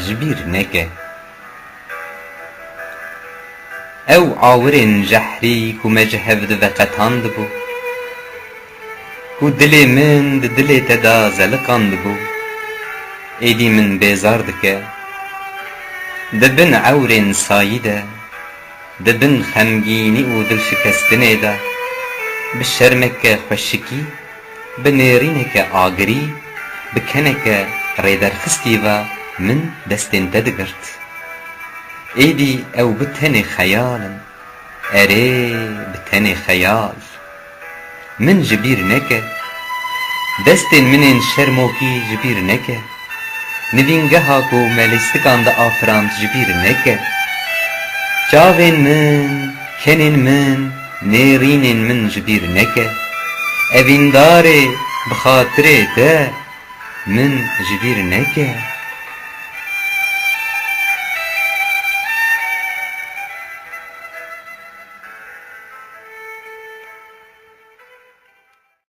جبیر نکه او عاورین جحری کو مجهب ده قطاند بو کو دل من ده دل تدا زلقاند بو ایدی من بیزار دکه دبن عورین سایده دبن خمگینی و دل شکستنه ده بشرمک خوشکی بنیرینک آگری بکنک ریدر خستی و من دستین تدگرد ایدی او بتنی خیالم اره بتنی خیال من جبیر نکه دستین منین شرموکی جبیر نکه نوینگه ها کو ملیستکان دا آفراند جبیر نکه چاوین من کنین من نیرینین من جبیر نکه اوین داره بخاطره ده من جبیر نکه